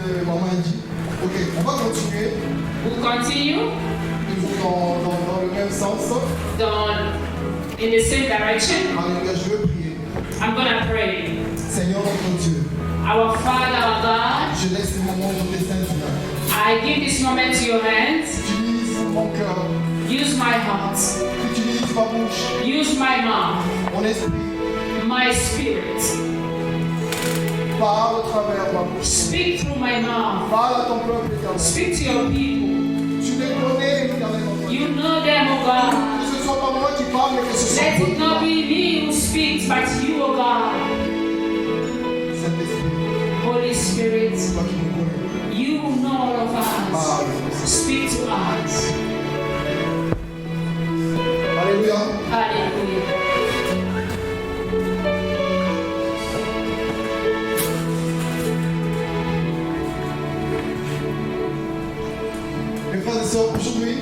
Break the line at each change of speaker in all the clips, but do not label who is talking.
que maman a dit. Ok, on va continuer.
We'll continue
Toujours dans le même sens.
in the same direction.
Alléluia, je veux prier.
I'm gonna pray.
Seigneur notre Dieu,
Our Father, our God,
je laisse ce moment dans tes saintes mains.
I give this moment to your hands.
Utilise mon cœur,
Use my heart.
utilise ma bouche,
Use my mouth.
mon esprit.
My spirit.
Parle au travers ma bouche.
Speak through my mouth.
Parle à ton peuple éternel.
Speak to your people.
Tu les connais éternellement.
You know them, O God.
Que ce soit pas moi qui parle, mais que ce soit
Let
toi
it
qui
not
parles.
be me who speaks, but you, O God.
Saint-Esprit,
Holy Spirit,
toi qui nous connais.
you know all of us.
Parle.
Speak to us.
Alléluia.
Hallelujah.
Mes frères et sœurs, aujourd'hui,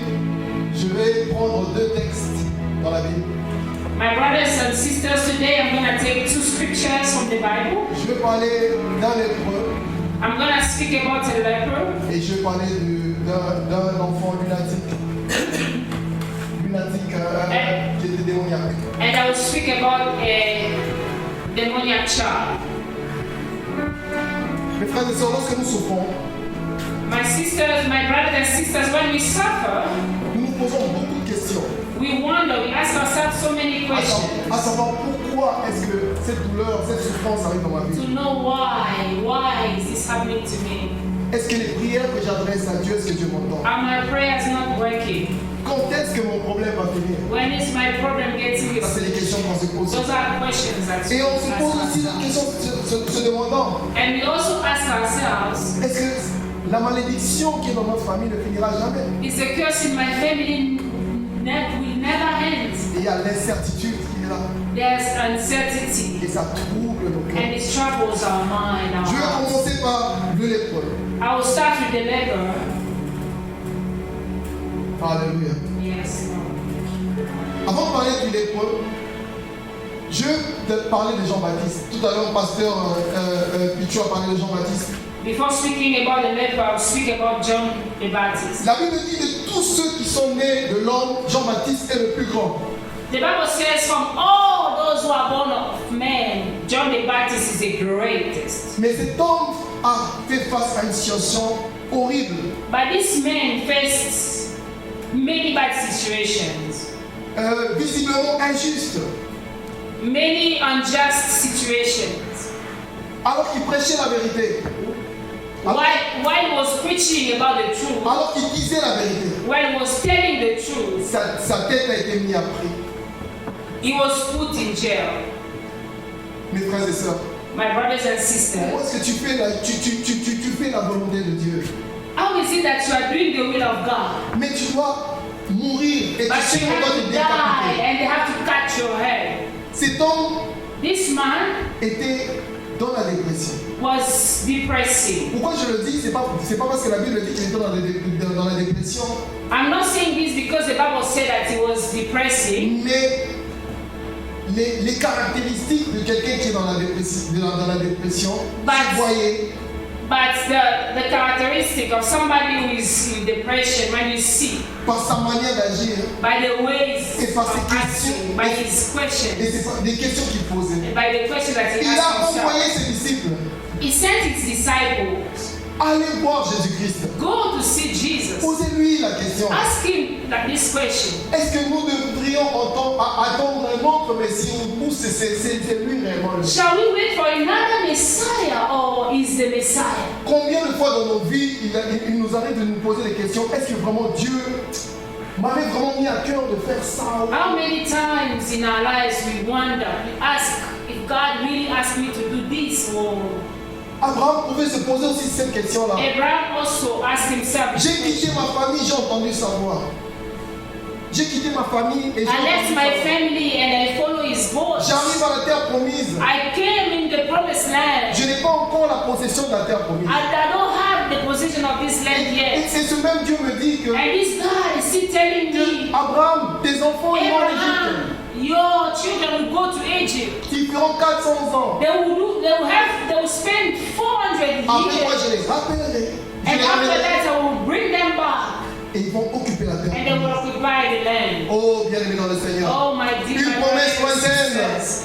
je vais prendre deux textes dans la Bible.
My brothers and sisters, today I'm going to take two scriptures from the Bible.
Je vais parler d'un lépreux
I'm going to speak about a leper,
et je vais parler d'un enfant lunatique. Qui était démoniaque.
and I will speak about a demoniac child.
Mes frères et sœurs, lorsque nous souffrons,
My sisters, my brothers and sisters, when we suffer,
nous nous posons beaucoup de questions.
we wonder, we ask ourselves so many
À
questions
savoir pourquoi est-ce que cette douleur, cette souffrance arrive dans ma vie.
to know why is this happening to me?
Est-ce que les prières que j'adresse à Dieu, est-ce que Dieu m'entend?
Are my prayers not working?
Quand est-ce que mon problème va finir?
When is my problem getting
Ça, c'est les
it?
questions qu'on se pose.
Those are questions that
Et on se
we
pose
ask
aussi la
ourselves.
question se demandant,
And we also ask ourselves,
est-ce que la malédiction qui est dans notre famille ne finira jamais?
is the curse in my family will never end?
Et il y a l'incertitude qui est là.
There's uncertainty
Et ça trouble nos cœurs.
and it troubles our mind, our
Je vais
hearts.
commencer par le lépreux.
I will start with the leper.
Alléluia.
Yes, Lord.
Avant de parler du lépreux, je vais te parler de Jean-Baptiste. Tout à l'heure, pasteur Pichou a parlé de Jean-Baptiste.
Before speaking about the leper, I'll speak about John the Baptist.
La Bible dit de tous ceux qui sont nés de l'homme, Jean-Baptiste est le plus grand.
The Bible says, from all those who are born of men, John the Baptist is the greatest.
Mais cet homme a fait face à une situation horrible.
But this man faced many bad situations,
Visiblement injuste.
many unjust situations.
Alors qu'il prêchait la vérité.
While he was preaching about the truth,
Alors qu'il disait la vérité.
while he was telling the truth,
Sa tête a été mise à prix.
he was put in jail.
Mes frères et sœurs,
My brothers and
comment
sisters,
est-ce que tu fais la volonté de Dieu?
how is it that you are doing the will of God,
Mais tu dois mourir et tu
but
sais
you
qu'on doit
have
te
to die
décapiter.
and they have to cut your head?
Cet homme
This man
était dans la dépression.
was depressing.
Pourquoi je le dis? C'est pas parce que la Bible dit qu'il était dans la dépression,
I'm not saying this because the Bible said that he was depressing,
mais les caractéristiques de quelqu'un qui est dans la dépression,
But-
se voyaient.
but the characteristic of somebody who is in depression, when you see
Par sa manière d'agir
by the ways
Et par ses
of acting, by his
et
questions,
c'est des questions qu'il posait.
by the questions that he
Il a
asked
envoyé
himself.
ses disciples,
He sent his disciples,
allez voir Jésus-Christ.
go to see Jesus.
Posez-lui la question.
Ask him this question.
Est-ce que nous devrions attendre un autre Messie ou c'est lui réellement le Messie?
Shall we wait for another Messiah or is the Messiah?
Combien de fois dans nos vies il nous arrive de nous poser des questions? Est-ce que vraiment Dieu m'avait vraiment mis à cœur de faire ça?
How many times in our lives we wonder, we ask if God really asked me to do this or
Abraham pouvait se poser aussi cette question-là.
Abraham also asked himself,
J'ai quitté ma famille, j'ai entendu sa voix. J'ai quitté ma famille et j'ai
I left
entendu
my
sa voix.
family and I follow his voice.
J'arrive à la terre promise.
I came in the promised land.
Je n'ai pas encore la possession de la terre promise.
I don't have the possession of this land
Et
yet.
c'est ce même Dieu me dit que
And this God is still telling me,
Abraham, tes enfants iront en Égypte.
Abraham, your children will go to Egypt.
Ils feront 400 ans.
They will spend 400
Après moi,
here.
je les rappellerai. Je
And
les
after
ramènerai.
that, I will bring them back.
Et ils vont occuper la
And they
terre.
will occupy the land.
Oh, bien-aimé dans le Seigneur.
Oh, my dear
Une promesse
brothers and
lointaine.
sisters.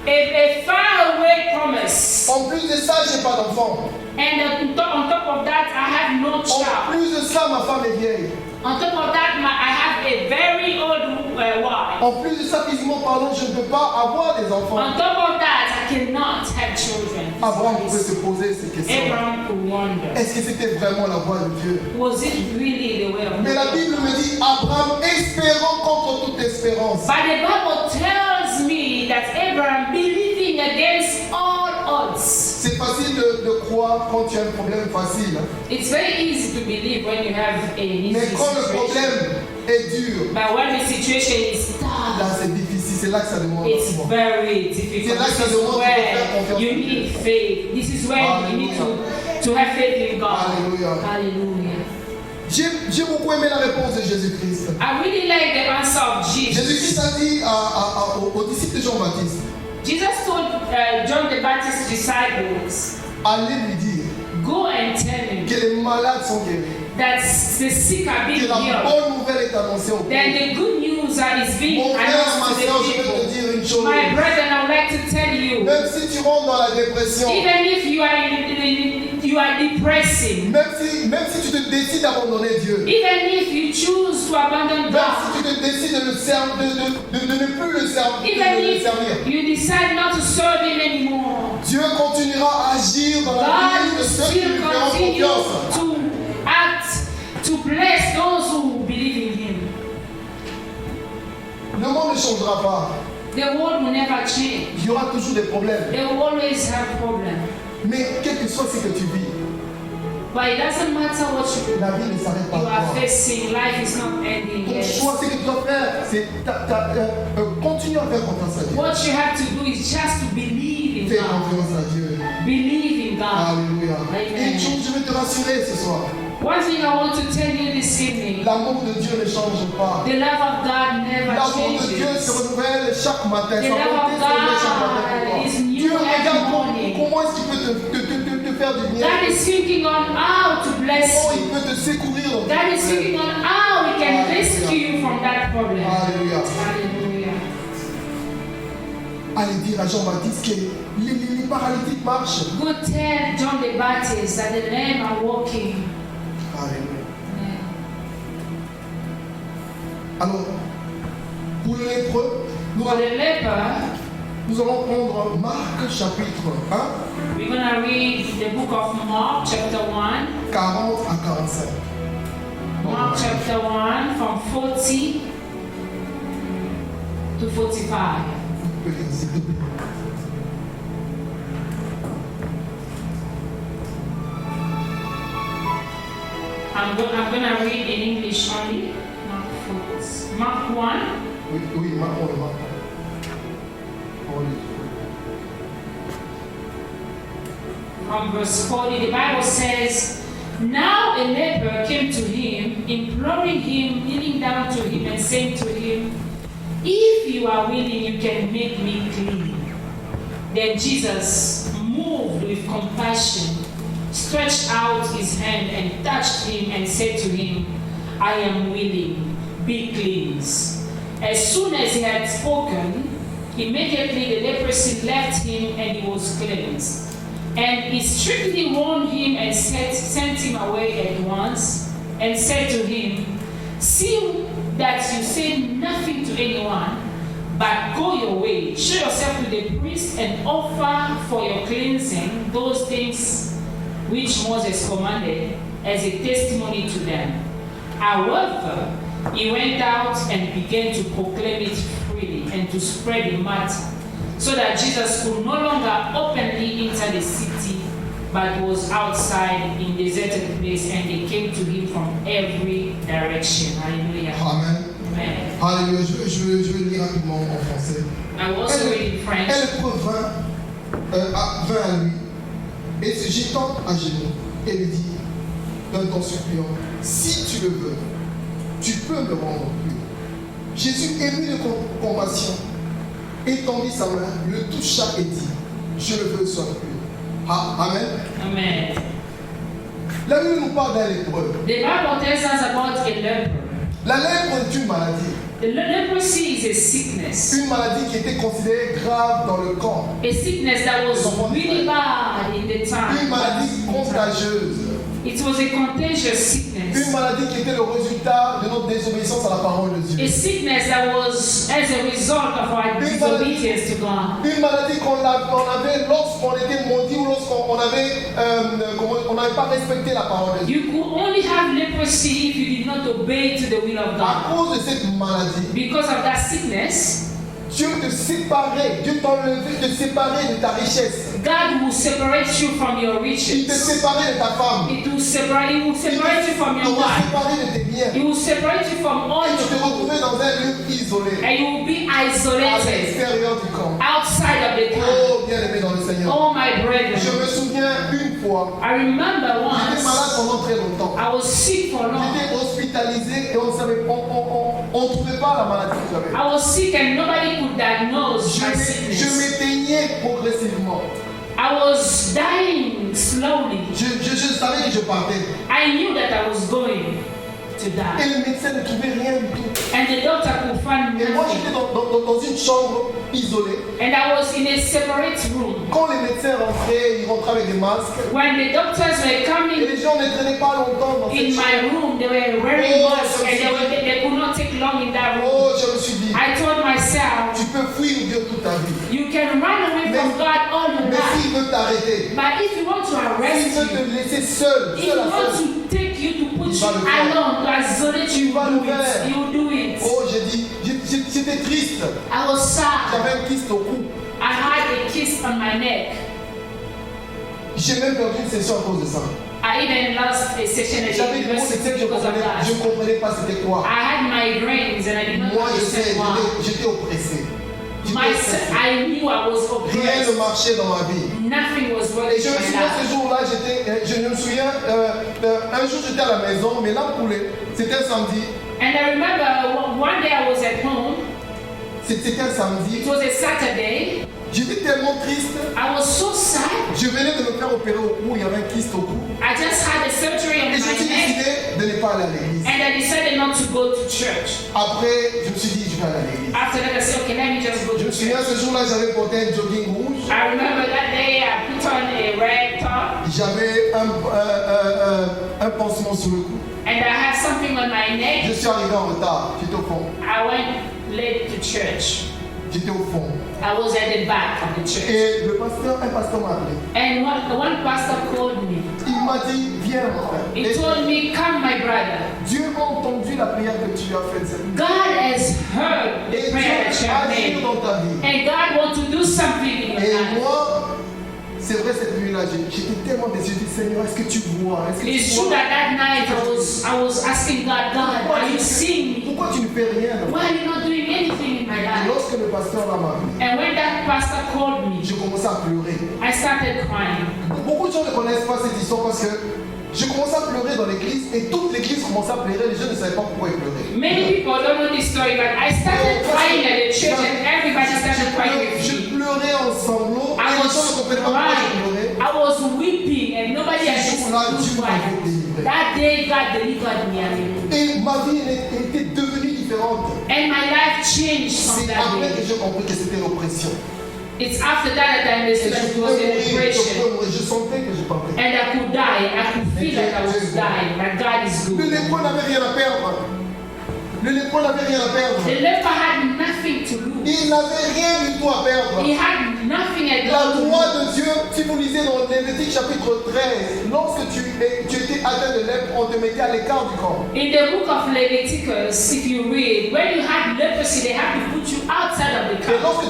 A faraway promise.
En plus de ça, je n'ai pas d'enfant.
And on top of that, I have no
En
child.
plus de ça, ma femme est vieille.
On top of that, I have a very old wife.
En plus de ça, physiquement parlant, je ne peux pas avoir des enfants.
On top of that, I cannot have children.
Abraham pouvait se poser ces questions.
Abraham could wonder,
Est-ce que c'était vraiment la voie de Dieu?
was it really the way of
Mais la
God?
Bible me dit Abraham espérant contre toute espérance.
But the Bible tells me that Abraham believing against all odds.
C'est facile de croire quand tu as un problème facile.
It's very easy to believe when you have an easy
Mais quand le
situation.
problème est dur,
But when the situation is tough,
là c'est difficile. C'est là que ça demande.
it's very
C'est
difficult.
là que ça
This is
demande de faire
where
confiance
you
en
need
Dieu.
faith. This is where you need to have faith in God.
Alléluia.
Hallelujah.
J'ai beaucoup aimé la réponse de Jésus-Christ.
I really like the answer of Jesus.
Jésus-Christ a dit aux disciples de Jean-Baptiste,
Jesus told John the Baptist's disciples,
allez lui dire
go and tell him
que les malades sont guéris,
that the sick are being
que la
healed.
bonne nouvelle est annoncée au
Then
peuple.
the good news is being
Mon frère, ma
announced to
soeur,
the
je vais te
people.
dire une chose.
My brethren, I would like to tell you,
Même si tu rentres dans la dépression,
even if you are depressing,
même si tu te décides d'abandonner Dieu,
even if you choose to abandon
même
God,
si tu te décides de ne plus le servir,
even if you decide not to serve Him anymore,
Dieu continuera à agir dans la
God
vie
will
de ceux qui
still
lui feront
continue
confiance.
to act, to bless those who believe in Him.
Le monde ne changera pas.
The world will never change.
Il y aura toujours des problèmes.
They will always have problems.
Mais quel que soit ce que tu vis,
But it doesn't matter what
la vie ne s'arrête pas
you
à
are
toi.
facing. Life is not ending
Ton
yet.
choix, ce que tu dois faire, c'est continue à faire confiance à Dieu.
What you have to do is just to believe in
Fais
God.
confiance à Dieu.
Believe in God.
Alléluia.
Amen.
Et une chose, je vais te rassurer ce soir.
One thing I want to tell you this evening,
L'amour de Dieu ne change pas.
the love of God never
L'amour de Dieu se
changes.
renouvelle chaque matin.
The
Sa
love
bonté
of
se renouvelle chaque
God
matin pour toi.
is new
Dieu regarde
every morning.
comment est-ce qu'il peut te faire du bien.
God is thinking on how to bless
Comment
you.
il peut te secourir dans tes
God is
problèmes.
thinking on how He can
Hallelujah.
rescue you from that problem.
Alléluia.
Hallelujah.
Allez dire à Jean-Baptiste que les paralytiques marchent.
Go tell John the Baptist that the lame are walking.
Alléluia. Alors, pour le lépreux,
For the leper,
nous allons prendre Marc chapitre 1,
we're going to read the book of Mark, chapter 1.
40 à 45.
Mark chapter 1, from 40 to 45.
Vous pouvez lire, s'il vous plaît.
I'm going to read in English only. Mark 1,
Oui, Marc, on le Marc. On lit.
from verse 40. The Bible says, Now a leper came to him, imploring him, kneeling down to him, and saying to him, If you are willing, you can make me clean. Then Jesus, moved with compassion, stretched out his hand and touched him and said to him, I am willing, be cleansed. As soon as he had spoken, immediately the leprosy left him and he was cleansed. And he strictly warned him and sent him away at once and said to him, See that you say nothing to anyone, but go your way, show yourself to the priest and offer for your cleansing those things which Moses commanded as a testimony to them. However, he went out and began to proclaim it freely and to spread the matter, so that Jesus could no longer openly enter the city, but was outside in deserted place, and they came to him from every direction. Hallelujah.
Amen.
Amen.
Alléluia. Je vais lire rapidement en français.
I will also read in French.
Elle vint à lui et se jetant à genoux et lui dit d'un ton suppliant, si tu le veux, tu peux me rendre pur. Jésus, ému de compassion, étendit sa main, le toucha et dit, je le veux, sois pur. Amen.
Amen.
La Bible nous parle d'un lépreux.
The Bible tells us about a leper.
La lèpre est une maladie.
The leprosy is a sickness.
Une maladie qui était considérée grave dans le camp.
A sickness that was really bad in the time.
Une maladie contagieuse.
It was a contagious
Une
sickness.
maladie qui était le résultat de notre désobéissance à la parole de Dieu.
A sickness that was as a result of our disobedience to God.
Une maladie qu'on avait lorsqu'on était maudit ou lorsqu'on n'avait pas respecté la parole de Dieu.
You could only have leprosy if you did not obey to the will of
À
God.
cause de cette maladie,
Because of that sickness,
Dieu Dieu t'enlevait, te séparer de ta richesse.
God will separate you from your
Il
riches.
te séparait de ta femme.
He will separate you from
Il
your
te
wife.
séparait de tes biens.
He will separate you from all
Et
your
tu te
food.
retrouvais dans un lieu isolé,
And you will be
à
isolated
l'extérieur du camp.
outside of the camp.
Oh, bien-aimé dans le Seigneur.
Oh, my
Je
brethren.
me souviens une fois,
I remember
j'étais malade
once
pendant très longtemps.
I was sick for long.
J'étais hospitalisé et on savait, on trouvait pas la maladie que j'avais.
I was sick and nobody could diagnose my
Je
sickness.
m'éteignais progressivement.
I was dying slowly.
Je savais que je partais.
I knew that I was going to
Et
die.
le médecin ne trouvait rien du tout.
And the doctor could find
Et moi,
nothing.
j'étais dans une chambre isolée.
And I was in a separate room.
Quand les médecins rentraient, ils rentraient avec des masques.
When the doctors were
Et
coming
les gens ne traînaient pas longtemps dans cette
in
chambre.
my room, they were wearing masks and they could not take long in that room.
Oh, je me suis dit,
I told myself,
tu peux fuir Dieu toute ta vie.
you can run away from God all your
Mais
life.
s'il veut t'arrêter,
But if you want to
s'il
arrest
veut te
you,
laisser seul,
if you
seul à
want
seul.
to take you to put
Il
you
va le faire.
alone, to isolate you,
Il va le
do it.
faire.
You will do it.
Oh, j'ai dit, j'étais triste.
I was sad.
J'avais un kyste au cou.
I had a kiss on my neck.
J'ai même perdu une session à cause de ça.
I even lost a session at the
J'avais des mots de
university
que je
because of
ne
that.
comprenais pas c'était quoi.
I had migraines and I did not
Moi, je sais,
understand why.
j'étais oppressé. J'étais
Myself,
oppressé.
I knew I was
Rien ne
oppressed.
marchait dans ma vie.
Nothing was
Et
working
je
in
me
my
souviens ce
life.
jour-là, je me souviens, un jour j'étais à la maison, mais l'ampoule, c'était un samedi.
And I remember one day I was at home.
C'était un samedi.
It was a Saturday.
J'étais tellement triste.
I was so sad.
Je venais de me faire opérer au cou, il y avait un kyste au cou.
I just had a surgery on
Et je me suis
my neck.
décidé de ne pas aller à l'église.
And I decided not to go to church.
Après, je me suis dit, je vais aller à l'église.
After that, I said, okay, let me just go
Je
to
me souviens,
church.
ce jour-là, j'avais porté un jogging rouge.
I remember that day I put on a red top
J'avais un pansement sur le cou.
and I had something on my
Je
neck.
suis arrivé en retard. J'étais au fond.
I went late to church.
J'étais au fond.
I was at the back of the church.
Et un pasteur m'a appelé.
And one pastor called me.
Il m'a dit, viens mon frère.
He
Et
told me, come my brother.
Dieu a entendu la prière que tu as faite.
God has heard
Et
the prayer that
Dieu
you have
agit
made.
dans ta vie.
And God wants to do something in your
Et
life.
moi, c'est vrai, cette nuit-là, j'étais tellement déçu. Je dis, Seigneur, est-ce que tu vois? Est-ce que
It's
tu
true
vois?
that that night I was asking God, are you seeing me?
Pourquoi tu ne fais rien?
Why are you not doing anything in my
Et
life?
lorsque le pasteur m'a appelé,
And when that pastor called me,
je commençais à pleurer.
I started crying.
Beaucoup de gens ne connaissent pas cette histoire parce que je commençais à pleurer dans l'église et toute l'église commençait à pleurer. Les gens ne savaient pas pourquoi ils pleuraient.
Many people don't know this story, but I started crying at the church and everybody started crying with
Je
me.
pleurais en sanglots et
I
les gens ne
was
comprenaient pas pourquoi je
crying.
pleurais.
I was weeping and nobody
Ce
understood
jour-là, Dieu
why.
m'avait délivré.
That day, God delivered me. Hallelujah.
Et ma vie était devenue différente.
And my life changed from
C'est
that
après que
day.
j'ai compris que c'était l'oppression.
It's after that that I
Et
understood that it was an oppression.
je sentais que je partais.
And I could die. I could feel that I was dying. But God is
Le
good.
lépreux n'avait rien à perdre. Le lépreux n'avait rien à perdre.
The leper had nothing to lose.
Il n'avait rien du tout à perdre.
He had nothing at
La
all to
loi
lose.
de Dieu, si vous lisez dans Lévitique chapitre 13, lorsque tu étais atteint de lèpre, on te mettait à l'écart du camp.
In the book of Leviticus, if you read, when you had leprosy, they had to put you outside of the
Et
camp.
lorsque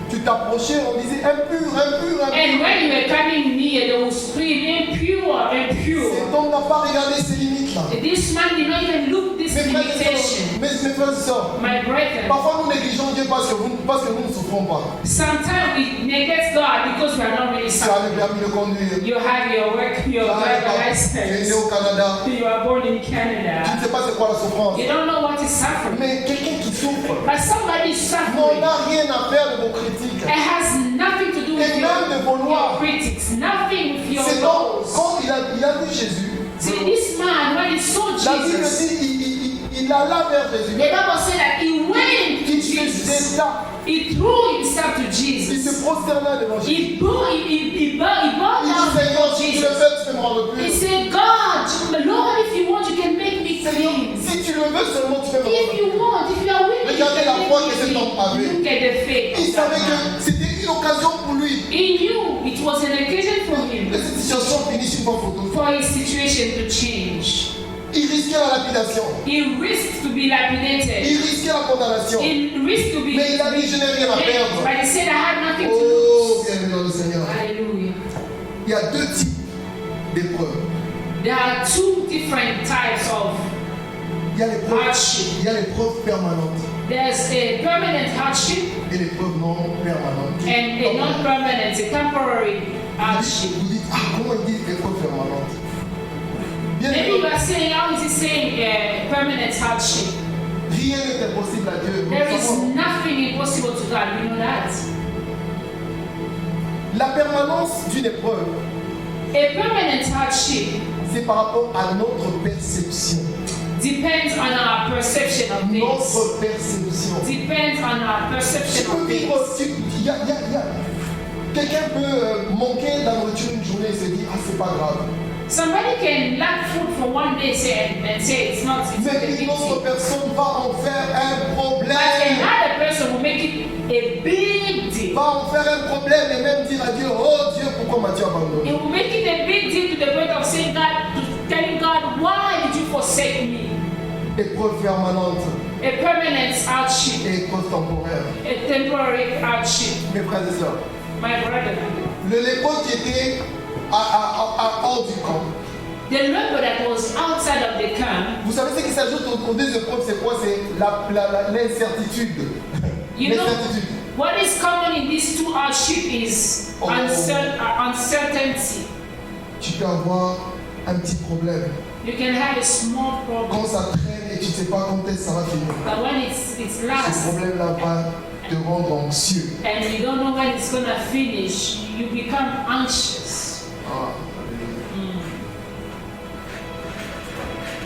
tu t'approchais, on disait impur, impur, impur.
And when you were coming near, they would scream, impure, impure.
Cet homme n'a pas regardé ses limites là.
This man did not even look this
Mes frères et
limitation.
sœurs, mes frères et sœurs,
My brethren,
parfois nous négligeons Dieu parce que nous ne souffrons pas.
sometimes we neglect God because we are not really
Tu as
suffering.
le permis de conduire.
You have your work, your
Tu es né
license.
au Canada.
You are born in
Tu
Canada.
ne sais pas c'est quoi la souffrance.
You don't know what is suffering.
Mais quelqu'un qui souffre
But somebody is
n'en
suffering.
a rien à faire de vos critiques.
It has nothing to do with
Et même de vos
your
lois.
critics, nothing with your
C'est donc
laws.
quand a vu Jésus.
See, this man, when he saw
La Bible
Jesus,
dit, il alla vers Jésus.
the Bible said that he went to
Il se
Jesus.
jeta,
He threw himself to
il
Jesus.
se prosterna devant Jésus.
He bowed
Il
down
dit, Seigneur,
before
si tu le
Jesus.
veux, tu peux me rendre
He
pur.
said, God, Lord, if you want, you can make me
Seigneur,
clean.
si tu le veux seulement, tu peux me
If
rendre
you
pur.
want, if you are willing, you
Regardez la
can
foi
make
que
me
cet homme avait.
clean. Look at the faith
Il
of that
savait
man.
que c'était une occasion pour lui.
He knew it was an occasion for
Que
him,
cette situation finisse une fois pour toutes.
for his situation to change.
Il risquait la lapidation.
He risked to be lapidated.
Il risquait la condamnation.
He risked to be.
Mais il a dit, je n'ai rien à perdre.
But he said, I had nothing to
Oh,
lose.
bienvenue dans le Seigneur.
Hallelujah.
Il y a deux types d'épreuves.
There are two different types of
Il y a l'épreuve,
hardship.
il y a l'épreuve permanente
There's a permanent hardship
et l'épreuve non permanente.
and a non-permanent, a temporary hardship.
Vous dites, ah, comment il dit épreuve permanente? Bien
Maybe you
sûr,
are saying, how is he saying permanent hardship?
rien n'est impossible à Dieu. Nous
There
le
is
savons.
nothing impossible to God. We know that.
La permanence d'une épreuve,
A permanent hardship
c'est par rapport à notre perception.
depends on our perception of things.
Notre perception.
Depends on our
Tu
perception
peux
of
vivre,
things.
quelqu'un peut manquer la nourriture une journée et se dire, ah, c'est pas grave.
Somebody can lack food for one day and say it's not it's not a
Mais
big
une autre
deal.
personne va en faire un
But
problème.
another person will make it a big deal.
Va en faire un problème et même dire à Dieu, oh Dieu, pourquoi m'as-tu abandonné?
It will make it a big deal to the point of saying God, telling God, why did you forsake me?
Épreuve permanente
A permanent hardship,
et épreuve temporaire.
a temporary hardship.
Mes frères et sœurs,
My brother,
le lépreux qui était hors du camp,
the leper that was outside of the camp,
vous savez ce qui s'ajoute aux deux épreuves, c'est quoi? C'est l'incertitude.
you know,
L'incertitude.
what is common in these two hardships is
Oh.
uncertainty.
Tu peux avoir un petit problème.
You can have a small problem,
Quand ça traîne et tu ne sais pas quand est-ce que ça va finir.
but when it's
Ce
last
problème-là va te rendre anxieux.
and you don't know when it's gonna finish, you become anxious.
Ah.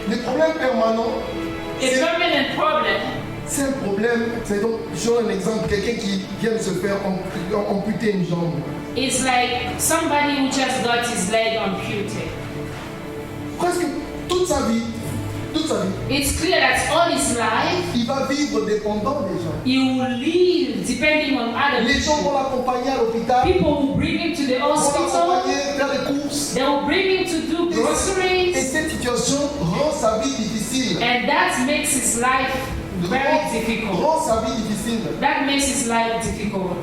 Les problèmes permanents,
A permanent problem
c'est un problème. C'est donc, je donne un exemple, quelqu'un qui vient de se faire amputer une jambe.
is like somebody who just got his leg amputed.
Presque toute sa vie,
It's clear that all his life
il va vivre dépendant des gens.
he will live depending on other
Les gens vont
people.
l'accompagner à l'hôpital,
People will bring him to the
vont
hospital.
l'accompagner faire des courses.
They will bring him to do
Et
groceries,
cette situation rend sa vie difficile.
and that makes his life very difficult.
Rend sa vie difficile.
That makes his life difficult.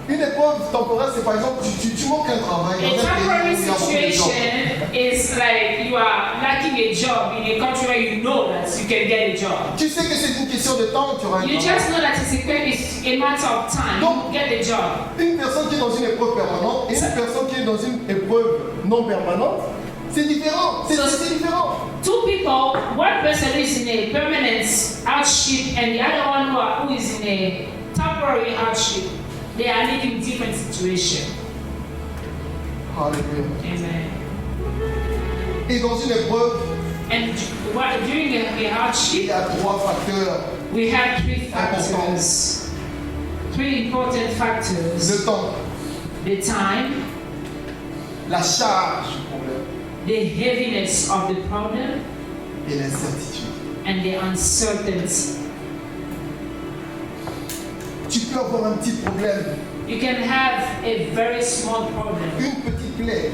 Une épreuve temporaire, c'est par exemple, tu manques un travail.
A
dans un
temporary
pays où il y a beaucoup de gens.
situation is like you are lacking a job in a country where you know that you can get a job.
Tu sais que c'est une question de temps, tu auras un
You
travail.
just know that it's a matter of time. You get the job.
Une personne qui est dans une épreuve permanente et une personne qui est dans une épreuve non permanente, c'est différent. C'est différent.
Two people, one person is in a permanent hardship and the other one who is in a temporary hardship. They are living different situations.
Alléluia.
Amen.
Et dans une épreuve,
And during a
il
hardship,
y a trois facteurs.
we have three factors. Three important factors.
Le temps,
The time,
la charge du problème
the heaviness of the problem,
et l'incertitude.
and the uncertainty.
Tu peux avoir un petit problème,
You can have a very small problem,
une petite plaie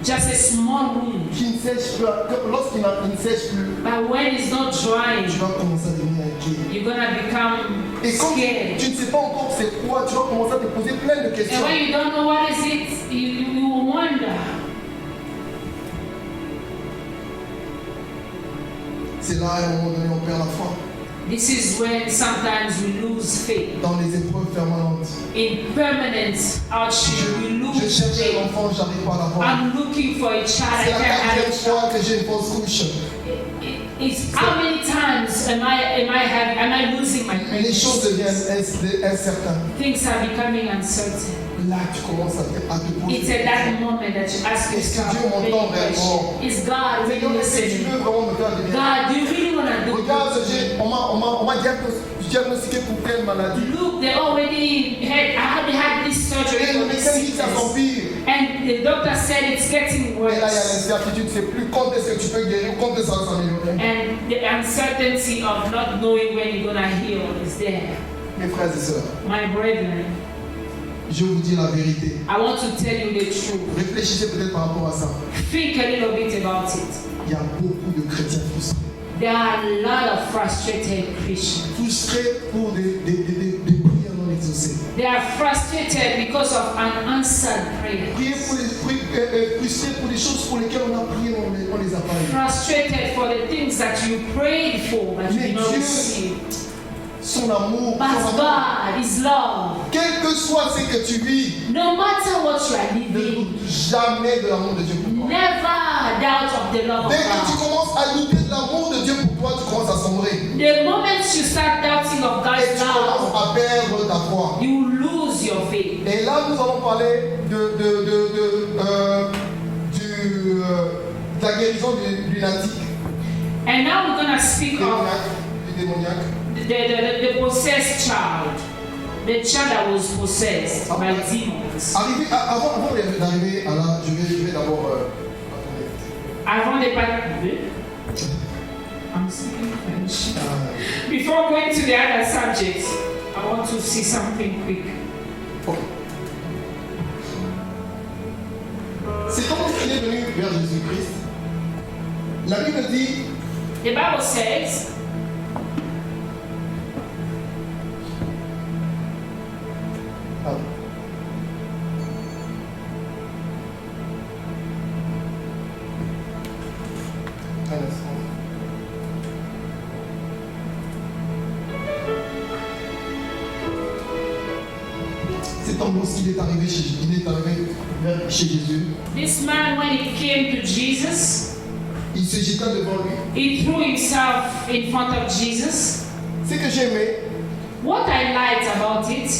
just a small wound,
qui ne sèche plus. Lorsqu'il ne sèche plus,
but when it's not
tu
drying,
vas commencer à devenir inquiet.
you're gonna become
Et quand
scared.
tu ne sais pas encore c'est quoi, tu vas commencer à te poser plein de questions.
And when you don't know what is it, you will wonder.
C'est là, à un moment donné, on perd la foi.
This is when sometimes we lose faith.
Dans les épreuves permanentes.
In permanent hardship, we
Je
lose
cherche un
faith.
enfant, j'arrive pas à l'avoir.
I'm looking for a child. I
C'est la
can't have a
4e
child.
fois que j'ai une fausse couche.
It's how many times am I losing my
Les choses
pregnancy?
deviennent incertaines.
Things are becoming uncertain.
là tu commences à te poser.
It's at that moment that you ask
Est-ce que
yourself,
Dieu m'entend vraiment?
is God
Seigneur,
really
est-ce que tu
listening?
veux vraiment me faire du bien?
God, do you really want to do
Regarde,
good to me?
on m'a diagnostiqué pour telle maladie.
Look, they already had this surgery
Et
for
le
this
médecin dit que ça
sickness.
s'empire.
And the doctor said it's getting
Et là, il y a
worse.
l'incertitude, c'est plus quand est-ce que tu peux guérir, quand est-ce que ça va s'améliorer.
And the uncertainty of not knowing when you're going to heal is there.
Mes frères et sœurs,
My brethren,
je vous dis la vérité.
I want to tell you the truth.
Réfléchissez peut-être par rapport à ça.
Think a little bit about it.
Il y a beaucoup de chrétiens frustrés.
There are a lot of frustrated Christians.
Frustrés pour des prières non exaucées.
They are frustrated because of unanswered prayers.
Frustrés pour des choses pour lesquelles on a prié, on les a pas eues.
Frustrated for the things that you prayed for but you
Mais
did not
Dieu,
receive.
son amour,
But God is love.
quel que soit ce que tu vis,
No matter what you are
ne
living,
doute jamais de l'amour de Dieu pour toi.
never doubt of the love of
Dès que tu
God.
commences à douter de l'amour de Dieu pour toi, tu commences à sombrer.
The moment you start doubting of
Et
God's
tu
love,
commences à perdre ta foi.
you lose your faith.
Et là, nous allons parler de la guérison du lunatique,
And now we're going to speak of
du démoniaque.
the possessed child. The child that was possessed by demons.
Avant d'arriver à là, je vais d'abord.
Avant de parler. I'm speaking French. Before going to the other subjects, I want to see something quick.
C'est quand il est venu vers Jésus-Christ. La Bible dit,
The Bible says,
pardon. Un instant. C'est en lorsqu'il est arrivé chez Jésus,
this man, when he came to Jesus,
il se jeta devant lui.
he threw himself in front of Jesus.
Ce que j'aimais,
What I liked about it,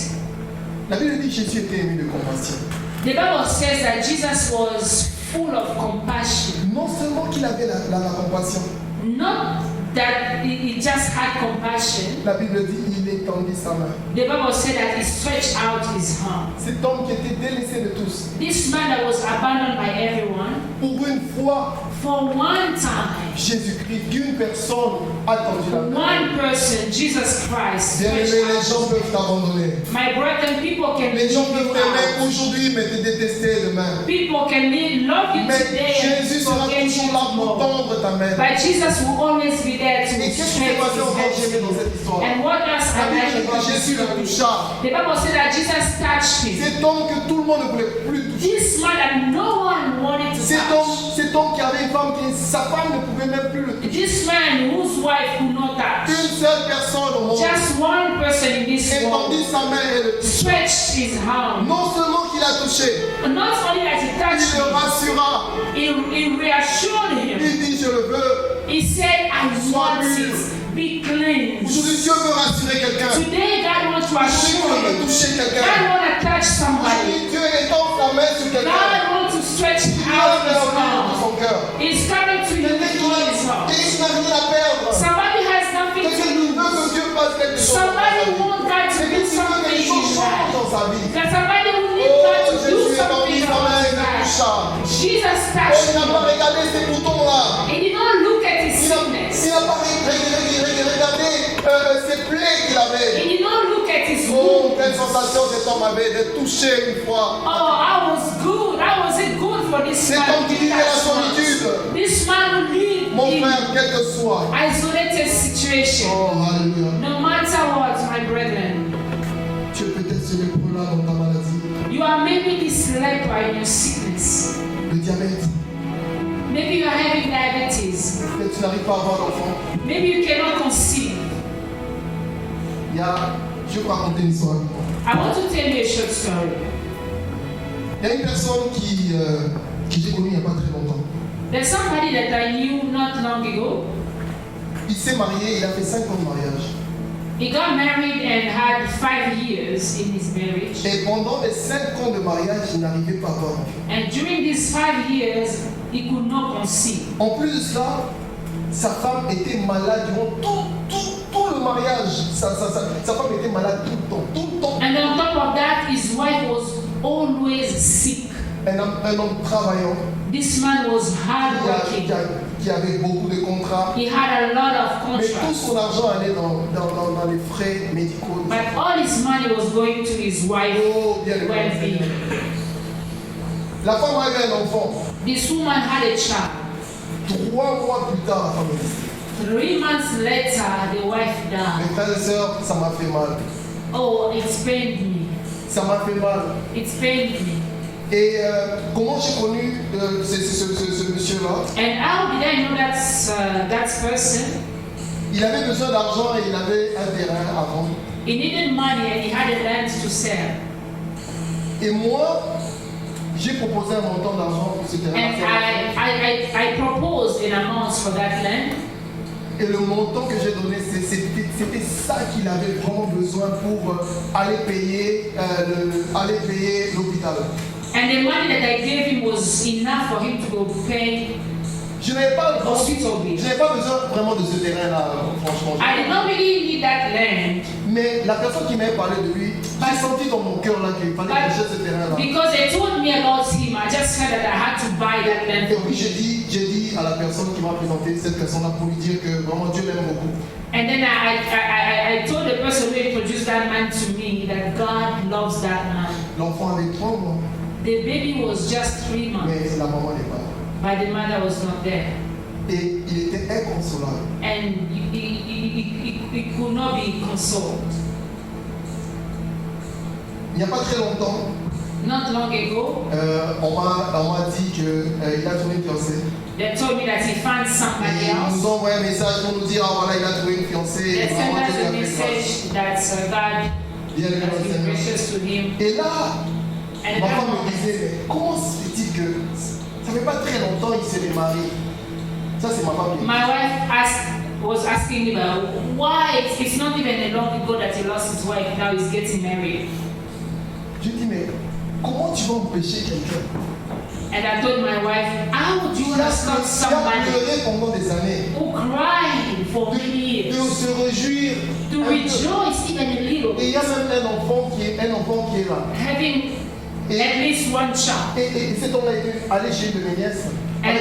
la Bible dit que Jésus était ému de compassion.
the Bible says that Jesus was full of compassion.
Non seulement qu'il avait la compassion,
Not that he just had compassion.
la Bible dit il étendit sa main.
The Bible said that he stretched out his hand.
Cet homme qui était délaissé de tous,
This man that was abandoned by everyone,
pour une fois,
for one time,
Jésus-Christ, d'une personne, a tendu la main.
one person, Jesus Christ,
Bien
stretched
aimé, les
out
gens
his
peuvent
hand.
t'abandonner.
My brethren, people can
Les
leave
gens peuvent
you
t'aimer
out.
aujourd'hui, mais te détester demain.
People can love you
Mais
today and
Jésus sera
forget you
toujours là pour
tomorrow.
tendre ta main.
But Jesus will always be there to
Et qu'est-ce qui s'est
strengthen
passé encore
his
j'aimais dans
hand.
cette histoire?
And what else
La
I
Bible
like
dit
about
que
this
Jésus le
story?
toucha.
The Bible said that Jesus touched him.
Cet homme que tout le monde ne voulait plus toucher.
This man that no one wanted to touch.
Cet homme qui avait une femme qui sa femme ne pouvait même plus le toucher.
This man whose wife could not touch.
Une seule personne au monde
Just one person in this world
étendit sa main et le toucha.
stretched his hand.
Non seulement qu'il a touché,
Not only that he
il
touched
le
him,
rassura.
he reassured him.
Il dit je le veux.
He said, I want
Sois
it. Be cleansed.
Aujourd'hui Dieu veut rassurer quelqu'un.
Today, God wants to
Aujourd'hui
assure
Dieu veut
you.
toucher
God
quelqu'un.
wants to touch somebody.
Aujourd'hui Dieu étend sa main sur quelqu'un.
God wants to stretch
Il
out
veut
his
ouvrir
hand.
son cœur.
He's coming to you
Quelqu'un
with his hand.
qui n'a rien à perdre.
Somebody has nothing
Quelqu'un
to
qui veut
lose.
que Dieu fasse quelque chose.
Somebody wants God to
Quelqu'un
do
qui veut que
something
les
in
choses
his
changent
life.
dans sa vie.
That somebody who needs
Oh,
God to do
Jésus
something
étendit sa main et
in
le
his life.
toucha.
Jesus
Oh,
touched
il n'a pas
him.
regardé ces boutons-là.
He did not look at his
Il
sickness.
n'a pas regardé ces plaies qu'il avait.
He did not look at his
Oh,
wound.
quelle sensation cet homme avait de toucher une fois.
Oh, I was good. How was it good for this
Cet
man?
homme qui vivait la solitude.
This man who lived
Mon
in
frère, quel que soit.
isolated situation.
Oh, alléluia.
No matter what, my brethren,
Tu es peut-être ce lépreux-là dans ta maladie.
you are maybe this leper in your sickness.
Le diabète.
Maybe you are having diabetes.
Peut-être tu n'arrives pas à avoir d'enfant.
Maybe you cannot conceive.
Je vais vous raconter une histoire.
I want to tell you a short story.
Il y a une personne que j'ai connue il n'y a pas très longtemps.
There's somebody that I knew not long ago.
Il s'est marié, il a fait 5 ans de mariage.
He got married and had 5 years in his marriage.
Et pendant les 5 ans de mariage, il n'arrivait pas à avoir d'enfant.
And during these 5 years, he could not conceive.
En plus de cela, sa femme était malade durant tout le mariage. Sa femme était malade tout le temps.
And on top of that, his wife was always sick.
Un homme travaillant,
This man was hardworking.
qui avait beaucoup de contrats.
He had a lot of
Mais tout
contracts.
son argent allait dans les frais médicaux.
But all his money was going to his wife's
Oh, bien le
well-being.
La femme a eu un enfant.
This woman had a child.
3 mois plus tard, la femme est décédée.
3 months later, the wife
Mes
died.
frères et sœurs, ça m'a fait mal.
Oh, it pained me.
Ça m'a fait mal.
It pained me.
Et comment j'ai connu ce monsieur-là?
And how did I know that person?
Il avait besoin d'argent et il avait un terrain à vendre.
He needed money and he had a land to sell.
Et moi, j'ai proposé un montant d'argent pour ce terrain.
And I proposed an amount for that land.
Et le montant que j'ai donné, c'était ça qu'il avait vraiment besoin pour aller payer l'hôpital.
And the money that I gave him was enough for him to go pay
Je n'avais pas,
hospital bill.
besoin vraiment de ce terrain-là, franchement.
I did not really need that land.
Mais la personne qui m'avait parlé de lui, j'ai senti dans mon cœur là qu'il fallait que j'achète ce terrain-là.
Because they told me about him, I just felt that I had to buy that land
Et
for
puis
him.
j'ai dit à la personne qui m'a présenté cette personne-là pour lui dire que vraiment Dieu l'aime beaucoup.
And then I told the person who introduced that man to me that God loves that man.
L'enfant avait 3 mois,
The baby was just 3 months,
mais la maman n'est pas là.
but the mother was not there.
Et il était inconsolable.
And he could not be consoled.
Il n'y a pas très longtemps,
Not long ago,
on m'a dit qu'il a trouvé une fiancée.
they told me that he found
Et
somebody
ils
else.
nous ont envoyé un message pour nous dire ah voilà, il a trouvé une fiancée.
They sent
Vraiment,
us
Dieu
a
lui a fait grâce.
message that God
Bien aimé
has
dans le
been
Seigneur.
gracious to him.
Et là,
And
ma
that
femme me
moment,
disait mais comment se fait-il que ça fait pas très longtemps qu'il s'est démarré? Ça c'est ma femme.
my wife was asking me about why it's not even long ago that he lost his wife, now he's getting married.
Je dis mais comment tu vas empêcher quelqu'un
And I told my wife, how would you
qui a
stop somebody
pleuré pendant des années
who cried for many
de
years
se réjouir
to
un peu.
rejoice even a little,
Et il y a même un enfant qui est là.
having at least one child?
Et cet homme-là est allé chez une de mes nièces.
And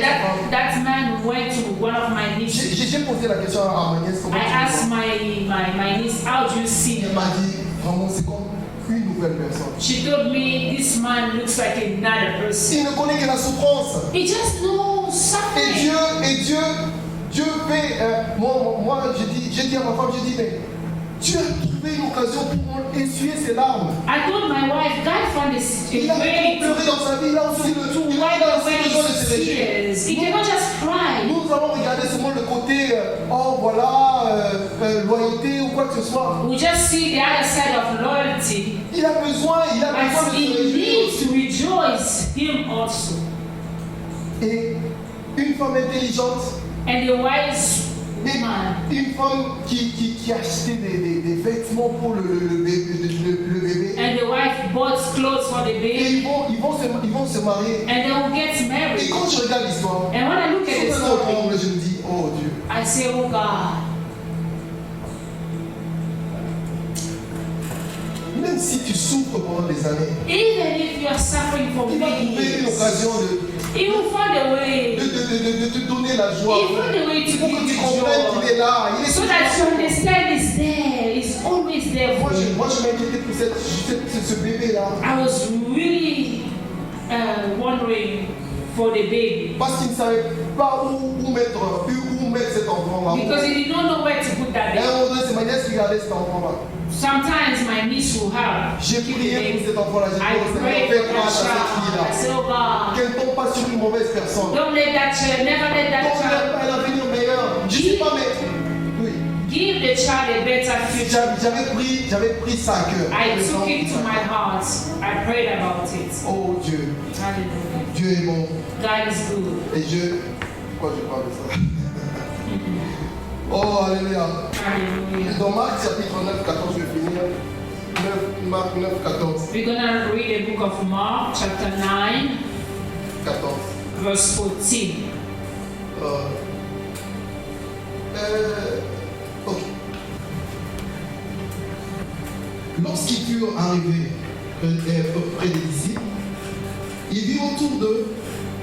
that man went to one of my nieces.
J'ai posé la question à ma nièce comment
I
tu
asked
vois.
my niece, how do you see
Elle
him?
m'a dit vraiment c'est comme une nouvelle personne.
She told me this man looks like another person.
Il ne connaît que la souffrance.
He just knows suffering.
Dieu fait. Moi j'ai dit à ma femme, j'ai dit mais Dieu a trouvé une occasion pour essuyer ses larmes.
I told my wife, God found
Il a
a way
pleuré dans sa vie, il a aussi le tout.
to
Il
wipe
a aussi
away
besoin de
his
se réjouir.
tears. He cannot just cry.
Nous allons regarder seulement le côté, oh voilà, loyauté ou quoi que ce soit.
We just see the other side of loyalty.
Il a besoin de
But
se
he
réjouir.
needs to rejoice, him also.
Et une femme intelligente,
And the wise woman,
une femme qui a acheté des vêtements pour le bébé.
and the wife bought clothes for the
Et
baby,
ils vont se marier.
and they will get
Et
married.
quand je regarde l'histoire,
And when I look at the story,
je me dis, oh Dieu.
I say, oh God,
Même si tu souffres pendant des années,
even if you are suffering for
il va
many
trouver une
years,
occasion
he will find a way.
de te donner la joie.
He found a way to
Pour que
give
tu
you
comprennes
joy.
qu'il est là. Il est
So that you understand he's there. He's always there
Moi,
for you.
je m'inquiétais pour ce bébé-là.
I was really wondering for the baby
Parce qu'il ne savait pas où mettre cet enfant-là.
because he did not know where to put that
Et à un
baby.
moment donné, c'est ma nièce qui gardait cet enfant-là.
Sometimes my niece will have.
J'ai
keep the
prié pour
baby.
cet enfant-là. J'ai
I
dit,
pray
Seigneur,
for
fais grâce à
that
cette
child. I
fille-là.
say, oh God,
Qu'elle ne tombe pas sur une mauvaise personne.
don't let that child, never let that
Donc,
child,
elle a un avenir meilleur. Je ne sais pas, mais. Oui.
give the child a better future.
J'avais pris ça à cœur.
I took it to my heart. I prayed about it.
Oh Dieu.
Hallelujah.
Dieu est bon.
God is good.
Et pourquoi je parle de ça? Oh, alléluia.
Hallelujah.
Dans Marc chapitre 9, 14, je vais finir. Marc 9, 14.
We're gonna read the book of Mark, chapter 9,
14.
verse 14.
Ok. Lorsqu'ils furent arrivés près des disciples, ils virent autour d'eux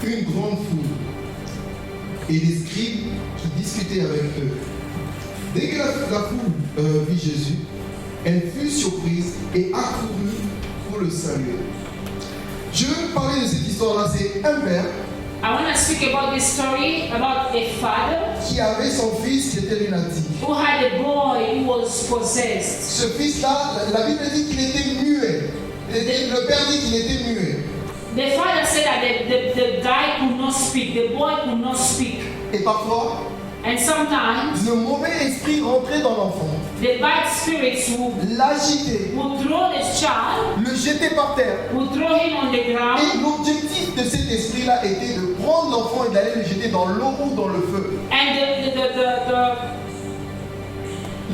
une grande foule et des scribes qui discutaient avec eux. Dès que la foule vit Jésus, elle fut surprise et accourut pour le saluer. Je veux parler de cette histoire-là. C'est un père
I want to speak about this story about a father
qui avait son fils qui était lunatique.
who had a boy who was possessed.
Ce fils-là, la Bible dit qu'il était muet. Le père dit qu'il était muet.
The father said that the guy could not speak, the boy could not speak.
Et parfois,
And sometimes
le mauvais esprit rentrait dans l'enfant,
the bad spirits would
l'agiter,
throw the child,
le jeter par terre.
would throw him on the ground.
Et l'objectif de cet esprit-là était de prendre l'enfant et d'aller le jeter dans l'eau ou dans le feu.
And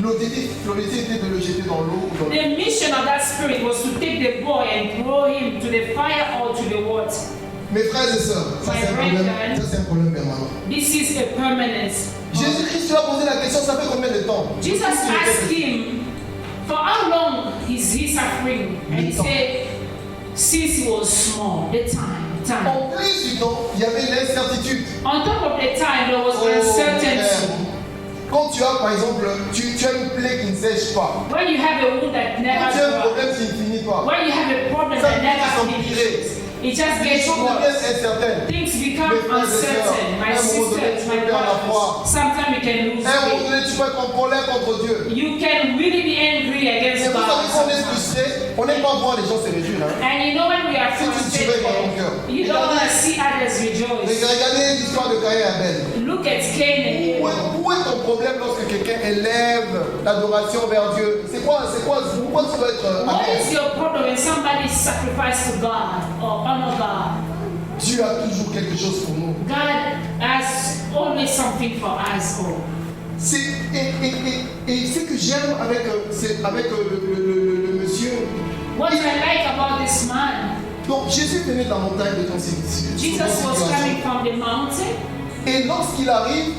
L'objectif était de le jeter dans l'eau ou dans le feu.
the mission of that spirit was to take the boy and throw him to the fire or to the water.
Mes frères et sœurs, ça c'est un problème permanent.
This is a permanence.
Jésus-Christ lui a posé la question, ça fait combien de temps?
Jesus asked him, for how long is he suffering? And he said, since he was small, the time.
En plus du temps, il y avait l'incertitude.
On top of the time, there was uncertainty.
Quand tu as, par exemple, tu as une plaie qui ne sèche pas.
When you have a wound that
Quand
never
tu as un
drops,
problème qui ne finit pas.
when you have a problem
Ça
that
finit
never
sans
finishes, it just
Les
gets
choses
worse.
deviennent incertaines.
Things become
Mes frères et sœurs,
uncertain. My
à un moment donné,
sisters,
tu
my
peux perdre la foi.
brothers, sometimes you can lose
À un moment
faith.
donné, tu peux être en colère contre Dieu.
You can really be angry
Et
against
vous savez,
God.
quand on est
sometimes.
frustré, on n'aime pas voir les gens se réjouir. Hein.
And you know when we are
Si tu
frustrated,
par ton cœur.
you don't want to see others rejoice.
Regardez l'histoire de Caïn et Abel.
Look at Cain and Abel.
Où est ton problème lorsque quelqu'un élève l'adoration vers Dieu? Pourquoi tu dois être
What
amer?
is your problem when somebody sacrifices to God or honor God?
Dieu a toujours quelque chose pour nous.
God has always something for us all.
Et ce que j'aime avec le monsieur.
What I like about this man,
Donc Jésus venait de la montagne de Constitution.
Jesus was coming from the mountain,
Et lorsqu'il arrive,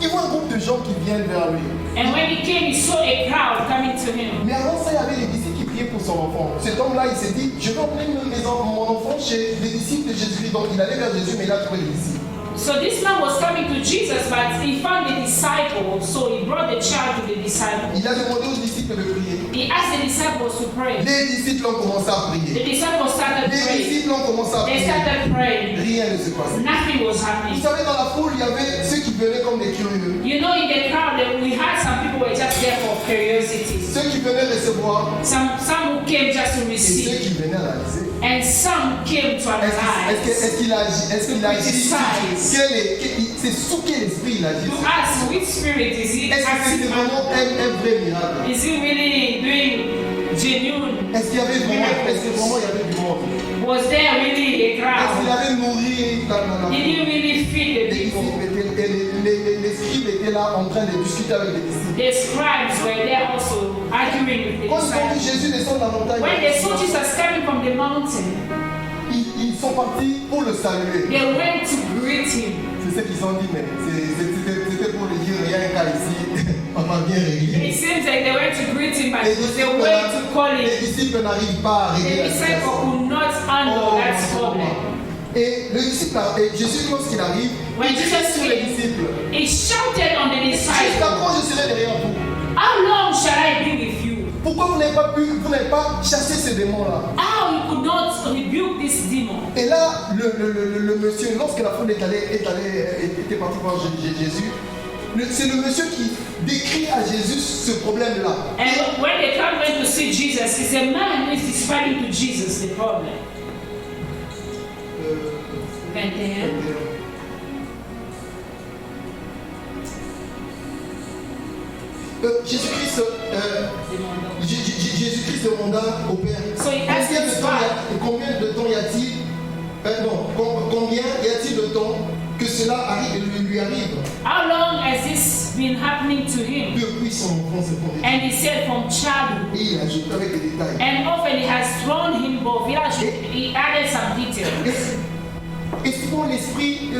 il voit un groupe de gens qui viennent vers lui.
and when he came, he saw a crowd coming to him.
Mais avant ça, il y avait les disciples qui priaient pour son enfant. Cet homme-là, il s'est dit, je vais emmener mon enfant chez les disciples de Jésus. Donc il allait vers Jésus, mais il a trouvé les disciples.
So this man was coming to Jesus, but he found the disciples, so he brought the child to the disciples.
Il a demandé aux disciples de prier.
He asked the disciples to pray.
Les disciples ont commencé à
The
prier.
disciples started
Les
praying.
disciples ont commencé à
They
prier.
started praying.
Rien ne se passait.
Nothing was
Vous
happening.
savez, dans la foule, il y avait ceux qui venaient comme des curieux.
You know, in the crowd, we had some people who were just there for curiosity.
Ceux qui venaient recevoir
Some who came just to
et ceux
receive,
qui venaient analyser.
and some came to analyze.
Est-ce qu'il agit? C'est sous quel esprit il agit?
To ask which spirit is he
Est-ce que c'était
acting
vraiment
on?
un vrai miracle?
Is he really doing genuine?
Est-ce qu'il y avait vraiment, il y avait du monde?
Was there really a
Est-ce qu'il
crowd?
avait nourri la
Did he really feed the
les
people?
disciples les scribes étaient là en train de discuter avec les disciples.
The scribes were there also arguing with the
Quand ils ont vu
disciples.
Jésus descendre de la montagne,
When they saw Jesus coming from the mountain,
ils sont partis pour le saluer.
they went to greet him.
C'est ce qu'ils ont dit, mais c'était pour lui dire, il y a un cas ici, on va bien régler.
It seems like they went to greet him, but
Les
it was a way to call
les
him.
disciples n'arrivent pas à régler
The
la
disciple
situation.
could not handle that problem.
Et le disciple, et Jésus, lorsqu'il arrive,
When
il crie
Jesus
sur les
came,
disciples.
he shouted on the
Jusqu'à
disciples,
quand je serai derrière vous?
how long shall I be with you?
Pourquoi vous n'avez pas chassé ces démons-là?
How you could not rebuke this demon?
Et là, le monsieur, lorsque la foule était partie voir Jésus, c'est le monsieur qui décrit à Jésus ce problème-là.
And when the crowd went to see Jesus, it's a man who is describing to Jesus the problem. 21.
Jésus-Christ demanda au Père,
So he asked his father,
combien de temps y a-t-il combien y a-t-il de temps que cela lui arrive
How long has this been happening to him?
depuis son enfance et pour
And he said from childhood.
Et il ajoute avec des détails.
And often he has thrown him both. He added some details.
Et souvent l'esprit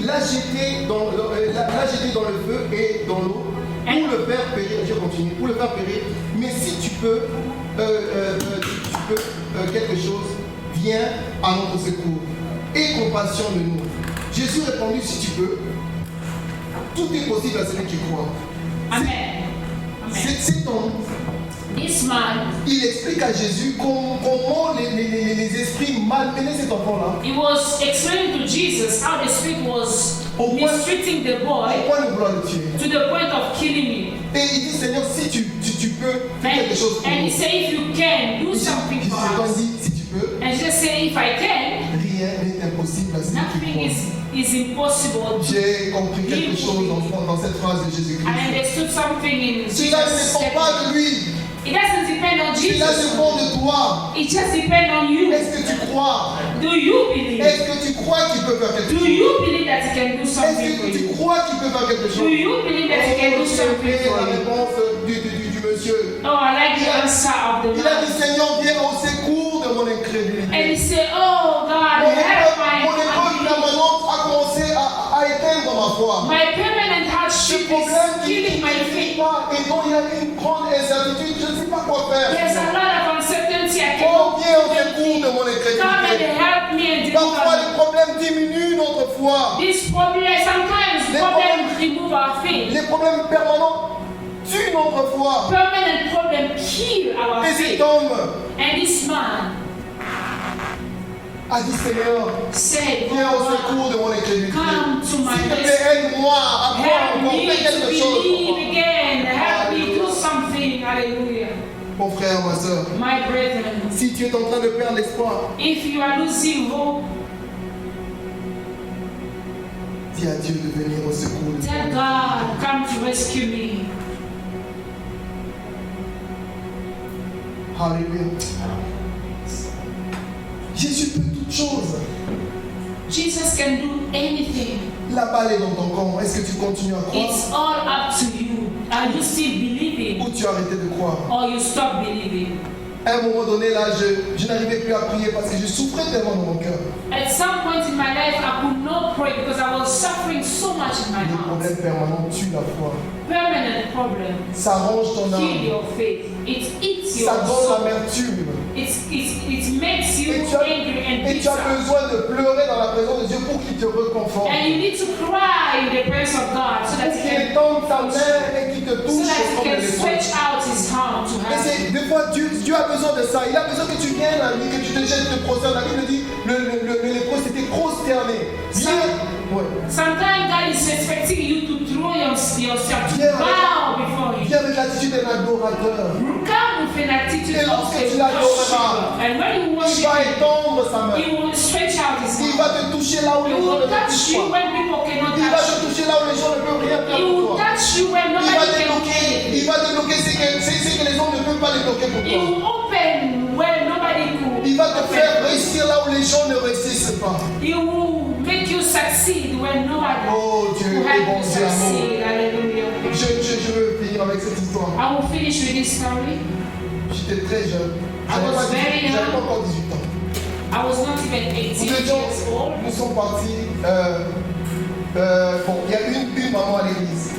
l'a jeté dans le feu et dans l'eau pour le faire périr. Je continue. Pour le faire périr. Mais si tu peux, quelque chose, viens à notre secours. Et compassion de nous. Jésus répondit, si tu peux, tout est possible à celui qui croit.
Amen. Amen.
Cet homme,
This man,
il explique à Jésus comment les esprits malmenés cet enfant-là.
he was explaining to Jesus how the spirit was mistreating the boy
Au point de vouloir le tuer.
to the point of killing him.
Et il dit, Seigneur, si tu peux faire quelque chose pour
And he
nous.
said, if you can, do something for
Jésus
us.
dit, si tu peux,
And Jesus said, if I can,
rien n'est impossible à celui
nothing
qui croit.
is impossible.
J'ai compris quelque chose dans cette phrase de
I
Jésus-Christ.
understood something in
Cela ne
Jesus.
dépend pas de lui.
It doesn't depend on
Cela
Jesus.
dépend de toi.
It just depends on you.
Est-ce que tu crois?
Do you believe?
Est-ce que tu crois qu'il peut faire quelque
Do
chose?
you believe that he can do something
Est-ce
for
que tu
you?
crois qu'il peut faire quelque
Do
chose?
you believe that he can do
J'ai
something
aimé
for
la
you?
réponse du monsieur.
Oh, I like the answer of the
Il a dit,
man.
Seigneur, viens au secours de mon
And
incrédulité.
he said, oh God,
Mon
help
épreuve
my
permanente a commencé à éteindre ma foi.
My permanent
Ce
hardship
problème
is
qui
killing my
ne
faith.
pas et dont il y a une grande incertitude, je ne sais pas quoi faire.
There's a lot of uncertainty. I
Oh,
cannot
viens au
do
secours de
anything.
mon
Come and
incrédulité.
help me and
Parfois,
deliver
les problèmes diminuent notre foi.
me. This problem, sometimes
Les
problems remove our faith.
Les problèmes permanents tuent notre foi.
Permanent problem kill our
Et cet
faith.
homme
And this man
a dit, Seigneur,
said,
viens au
oh,
secours de mon incrédulité.
come to my
S'il te plaît,
rescue.
aide-moi à croire
Help
encore,
me
fais
to
quelque chose.
believe again. Help me do something. Hallelujah.
Mon frère, ma soeur,
My brethren,
si tu es en train de perdre l'espoir,
if you are losing hope,
dis à Dieu de venir au secours de
tell
toi.
God, come to rescue me.
Alléluia. Jésus peut toutes choses.
Jesus can do anything.
La balle est dans ton camp. Est-ce que tu continues à croire
It's all up to you. Are you still believing
ou tu as arrêté de croire?
or you stop believing?
À un moment donné, là, je n'arrivais plus à prier parce que je souffrais tellement dans mon cœur.
At some point in my life, I could not pray because I was suffering so much in my
Les
heart.
problèmes permanents tuent la foi.
Permanent problem.
Ça ronge ton
Kill
âme.
your faith. It eats your
Ça donne
soul.
l'amertume.
It makes you
Et
angry and
tu as
bitter.
besoin de pleurer dans la présence de Dieu pour qu'il te réconforte.
And you need to cry in the presence of God so that
Pour
He
qu'il
can,
étende ta main et qu'il te
so
touche
that He
comme
can
les
stretch
autres.
out His hand to
Et
help you.
c'est, des fois, Dieu a besoin de ça. Il a besoin que tu viennes à lui, que tu te jettes, te prosternes. La Bible dit, le lépreux s'était prosterné. Viens. Ouais.
Sometimes God is expecting you to throw yourself, to
Viens
bow before Him.
Viens avec l'attitude d'un adorateur.
Come with an attitude
Et
of
lorsque
a
tu l'adoreras,
worshiper. And when you
Il
worship
va
Him,
étendre sa main.
He will stretch out His
Il
hand.
va te toucher là où
He
les gens
will
ne
touch
touchent
you
pas.
when people cannot
Il va
touch
te
you.
toucher là où les gens ne peuvent rien faire
He
pour
will
toi.
touch you when
Il va
nobody can
débloquer,
do
il va débloquer ce que les gens ne peuvent pas débloquer pour
He
toi.
will open where nobody could.
Il va te
open.
faire réussir là où les gens ne réussissent pas.
He will make you succeed when nobody
Oh Dieu,
will
est
help
bon,
you
c'est amour.
succeed. Hallelujah.
Je veux finir avec cette histoire.
I will finish with this story.
J'étais très jeune.
I was very young.
J'avais pas encore 18 ans.
I was not even 18
Nous étions,
years old.
nous sommes partis. Bon, il y a une maman à l'église.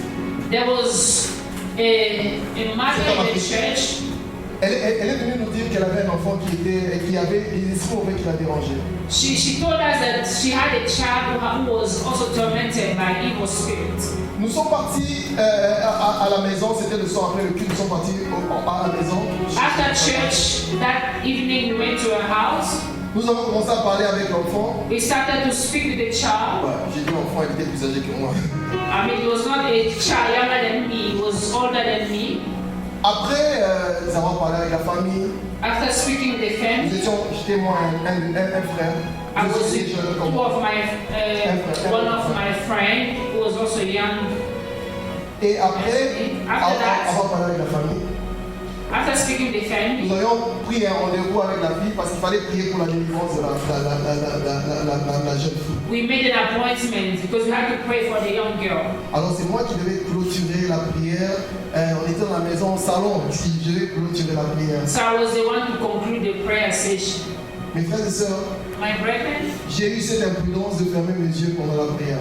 There was a mother in the church.
Elle est venue nous dire qu'elle avait un enfant qui avait des esprits mauvais qui l'a dérangé.
She told us that she had a child who was also tormented by evil spirits.
Nous sommes partis à la maison, c'était le soir après le culte, nous sommes partis à la maison.
After church that evening, we went to her house.
Nous avons commencé à parler avec l'enfant.
We started to speak with the child.
Ouais, j'ai dit l'enfant, il était plus âgé que moi.
I mean, it was not a child younger than me, it was older than me.
Après avoir parlé avec la famille,
After speaking with the
nous
family,
étions, j'étais moi un frère.
I
Nous
was
étions
with
jeunes comme
two
moi.
of my, one of my friend who was also young.
Et après
After that,
avoir parlé avec la famille,
after speaking with the family,
nous avions pris un rendez-vous avec la fille parce qu'il fallait prier pour la délivrance de la jeune fille.
we made an appointment because we had to pray for the young girl.
Alors c'est moi qui devais clôturer la prière. On était dans la maison au salon. Je devais clôturer la prière.
So I was the one to conclude the prayer session.
Mes frères et sœurs,
My brethren,
j'ai eu cette imprudence de fermer mes yeux pendant la prière.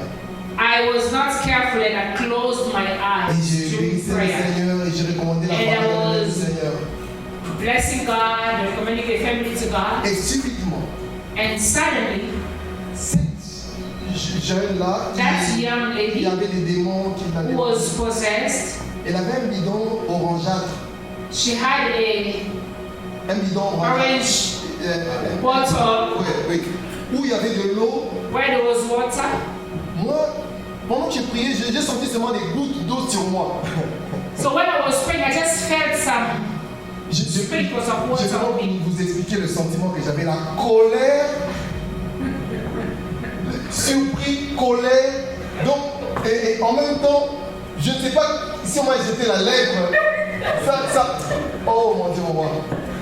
I was not careful and I closed my
Et
eyes
j'ai bénissé
during
le
prayer.
Seigneur et j'ai recommandé la
And I
parole du
was-
Seigneur.
Blessing God, recommending the family to God.
Et subitement,
And suddenly,
cette jeune là,
that young
il y
lady
avait des démons qui
who
l'avaient.
was possessed,
Elle avait un bidon orangeâtre.
she had
Un bidon orangeâtre.
orange water
Oui. Où il y avait de l'eau.
where there was water.
Moi, pendant que j'ai prié, j'ai senti seulement des gouttes d'eau sur moi.
So when I was praying, I just felt some
Je
sprinkles of
vais
water on me.
vous expliquer le sentiment que j'avais, la colère, surpris, colère. Donc, et en même temps, je ne sais pas si on m'a jeté la lèvre. Oh mon Dieu, mon roi.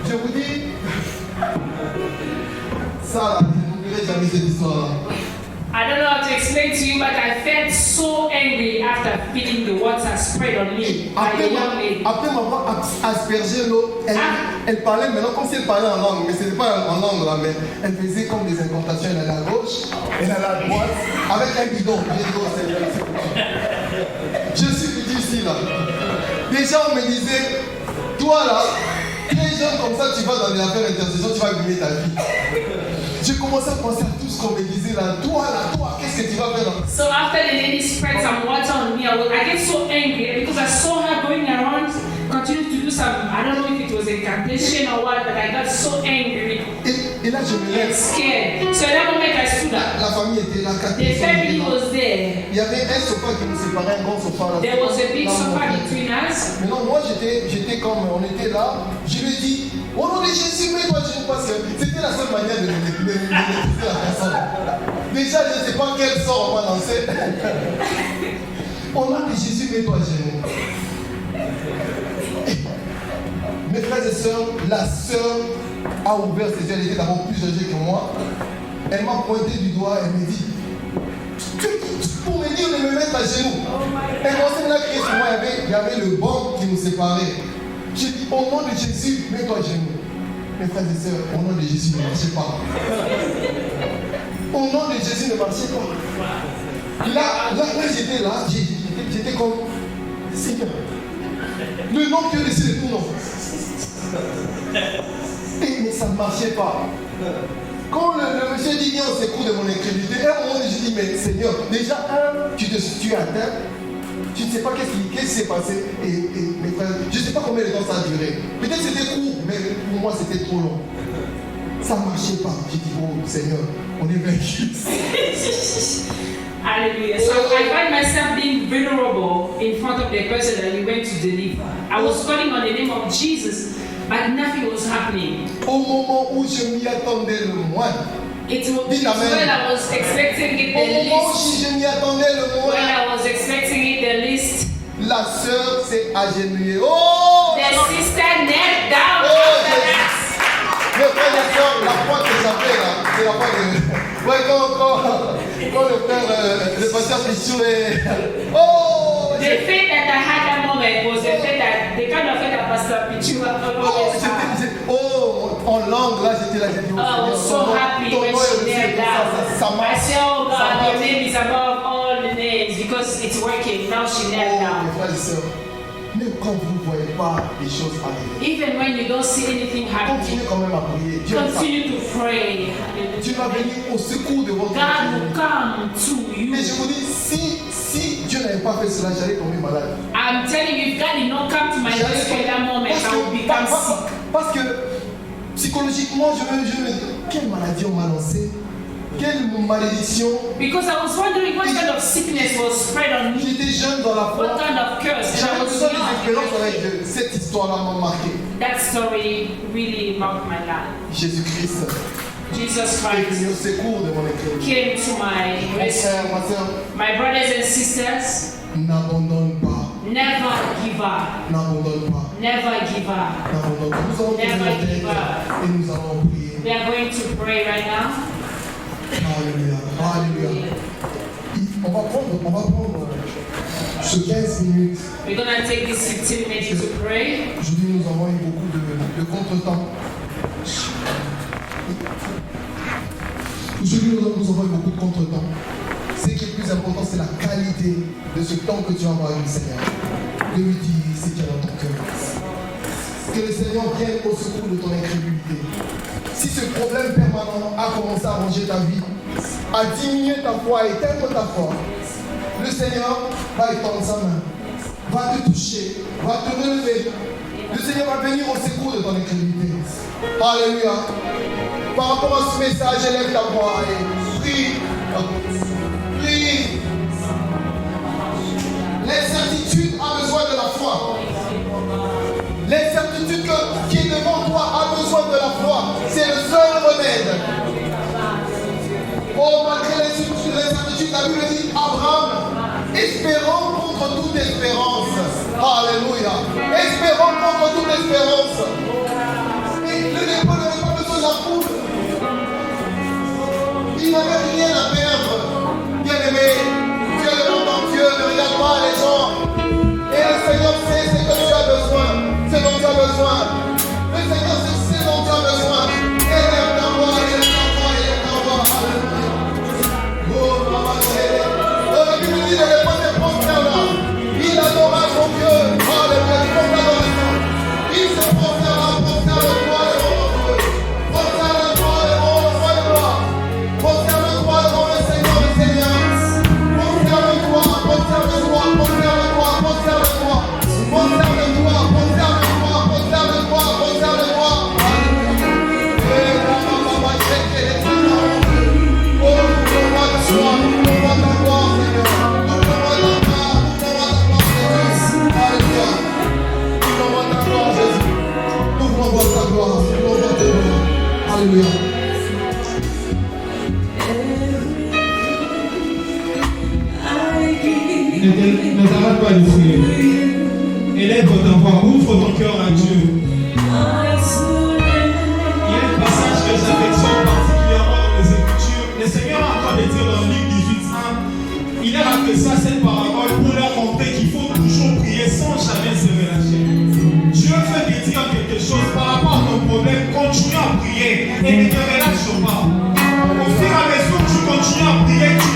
Je vous dis, ça là, je n'oublierai jamais cette histoire-là.
I don't know how to explain to you, but I felt so angry after feeling the water spread on me by the young lady.
Après m'avoir aspergé l'eau, elle parlait maintenant comme si elle parlait en langue, mais ce n'était pas en langue là, mais elle faisait comme des incantations, elle allait à gauche, elle allait à droite, avec un bidon. J'ai dit, oh Seigneur, je suis venu ici là. Déjà on me disait, toi là, très jeune comme ça, tu vas dans les affaires d'intercession, tu vas abîmer ta vie. J'ai commencé à penser à tout ce qu'on me disait là, toi, qu'est-ce que tu vas faire là?
So after the lady spread some water on me, I get so angry because I saw her going around, continuing to do some, I don't know if it was incantation or what, but I got so angry
Et là je me
and
lève.
scared. So at that moment I stood up.
La famille était là, quatre
The
personnes
family
étaient là.
was there.
Il y avait un sofa qui nous séparait, un grand sofa là.
There was a big
Dans mon
sofa
lit.
between us.
Maintenant, moi j'étais comme on était là, je lui ai dit, au nom de Jésus, mets-toi Jésus, parce que c'était la seule manière de maîtriser la personne. Déjà, je ne sais pas quel sort on va lancer. Au nom de Jésus, mets-toi Jésus. Mes frères et sœurs, la sœur a ouvert ses yeux, elle était d'abord plus âgée que moi. Elle m'a pointé du doigt, elle me dit, pour me dire de me mettre à genoux. Elle commençait à crier sur moi, il y avait le banc qui nous séparait. J'ai dit, au nom de Jésus, mets-toi à genoux. Mes frères et sœurs, au nom de Jésus, ne marchez pas. Au nom de Jésus, ne marchez pas. Là j'étais là, j'étais comme, Seigneur, le nom que tu as laissé le tout nom. Mais ça ne marchait pas. Quand le monsieur dit viens au secours de mon incrédulité, à un moment j'ai dit mais Seigneur, déjà tu es atteint, tu ne sais pas qu'est-ce qui s'est passé et mes frères, je ne sais pas combien de temps ça a duré. Peut-être c'était court, mais pour moi c'était trop long. Ça ne marchait pas. J'ai dit oh Seigneur, on est vaincu.
Hallelujah. So I find myself being vulnerable in front of the person that you went to deliver. I was calling on the name of Jesus, but nothing was happening.
Au moment où je m'y attendais le moins,
It was
Dites amen.
when I was expecting it
au
the
moment
least.
où je m'y attendais le
When
moins,
I was expecting it the least,
la sœur s'est agenouillée. Oh!
the sister knelt down
Oh,
after
Jésus.
that.
Mes frères et sœurs, la foi que j'avais là, c'est la foi de... Ouais, quand le frère, le pasteur Pichou est... Oh!
The faith that I had that moment was the faith that the kind of faith that Pastor Pichu always had.
En langue, là, j'étais là, j'ai dit,
Oh, I was so happy when she knelt down.
ça
I
marche.
said, oh
Ça
God, your
marche.
name is above all the names because it's working. Now she knelt
Oh,
down.
mes frères et sœurs, même quand vous ne voyez pas les choses arriver,
Even when you don't see anything happening,
continuez quand même à prier. Dieu est
continue to pray.
Dieu va venir au secours de votre
God will
vie.
come to you.
Mais je vous dis, si Dieu n'avait pas fait cela, j'allais tomber malade.
I'm telling you, if God did not come to my rescue at that moment, I would become sick.
Parce que psychologiquement, je me dis, quelle maladie on m'a lancé? Quelle malédiction?
Because I was wondering what kind of sickness was spread on me.
J'étais jeune dans la foi.
What kind of curse? And I
J'avais
was
besoin des expériences
young.
avec Dieu. Cette histoire-là m'a marqué.
That story really marked my life.
Jésus-Christ
Jesus
est
Christ
venu au secours de mon incrédulité.
came to my
Mon
rescue.
frère, ma soeur,
My brothers and sisters,
n'abandonne pas.
never give up.
N'abandonne pas.
Never give up.
N'abandonne pas. Nous allons tourner
Never
la tête
give up.
et nous allons prier.
We are going to pray right now.
Alléluia. Alléluia. On va prendre ce 15 minutes.
We're gonna take this 15 minutes to pray.
Aujourd'hui, nous avons eu beaucoup de contretemps. Aujourd'hui, nous avons eu beaucoup de contretemps. Ce qui est plus important, c'est la qualité de ce temps que tu as avec le Seigneur. De lui dire ce qu'il y a dans ton cœur. Que le Seigneur vienne au secours de ton incrédulité. Si ce problème permanent a commencé à ranger ta vie, à diminuer ta foi, à éteindre ta foi, le Seigneur va étendre sa main, va te toucher, va te relever. Le Seigneur va venir au secours de ton incrédulité. Alléluia. Par rapport à ce message, élève ta voix et prie. Prie. L'incertitude a besoin de la foi. L'incertitude qui est devant toi a besoin de la foi. C'est le seul remède. Oh, malgré l'incertitude, la Bible dit Abraham, espérant contre toute espérance. Alléluia. Espérant contre toute espérance. Et le lépreux n'avait pas besoin de la foule. Il n'avait rien à perdre. Bien aimé, Dieu le monde en Dieu, ne regarde pas les gens. Et le Seigneur sait ce que tu as besoin, ce dont tu as besoin. Le Seigneur sait ce dont tu as besoin. Élève ta voix, élève ta voix, élève ta voix. Alléluia. Oh, maman, oh, la Bible dit, le lépreux se prosterna. Il adora son Dieu. Alléluia, il faut l'adoration. Il se prosterna, prosterne-toi devant mon Dieu. Prosterne-toi devant le roi de gloire. Prosterne-toi devant le Seigneur des Seigneurs. Prosterne-toi, prosterne-toi, prosterne-toi, prosterne-toi. Prosterne-toi, prosterne-toi, prosterne-toi, prosterne-toi. Et la maman, checker les Seigneurs. Oh, ouvre-moi ta gloire, ouvre-moi ta gloire, Seigneur. Ouvre-moi ta gloire, Jésus. Alléluia. Ouvre-moi ta gloire, Jésus. Ouvre-moi ta gloire, ouvre-moi ta gloire. Alléluia.
Ne t'arrête pas de prier. Élève ta voix, ouvre ton cœur à Dieu. Il y a un passage que j'affectionne particulièrement dans les Écritures. Le Seigneur a encore de dire dans Luc 18:1, il a rappelé ça, cette parabole, pour leur montrer qu'il faut toujours prier sans jamais se relâcher. Dieu veut te dire quelque chose par rapport à ton problème. Continue à prier et ne te relâche pas. Au fur et à mesure que tu continues à prier, tu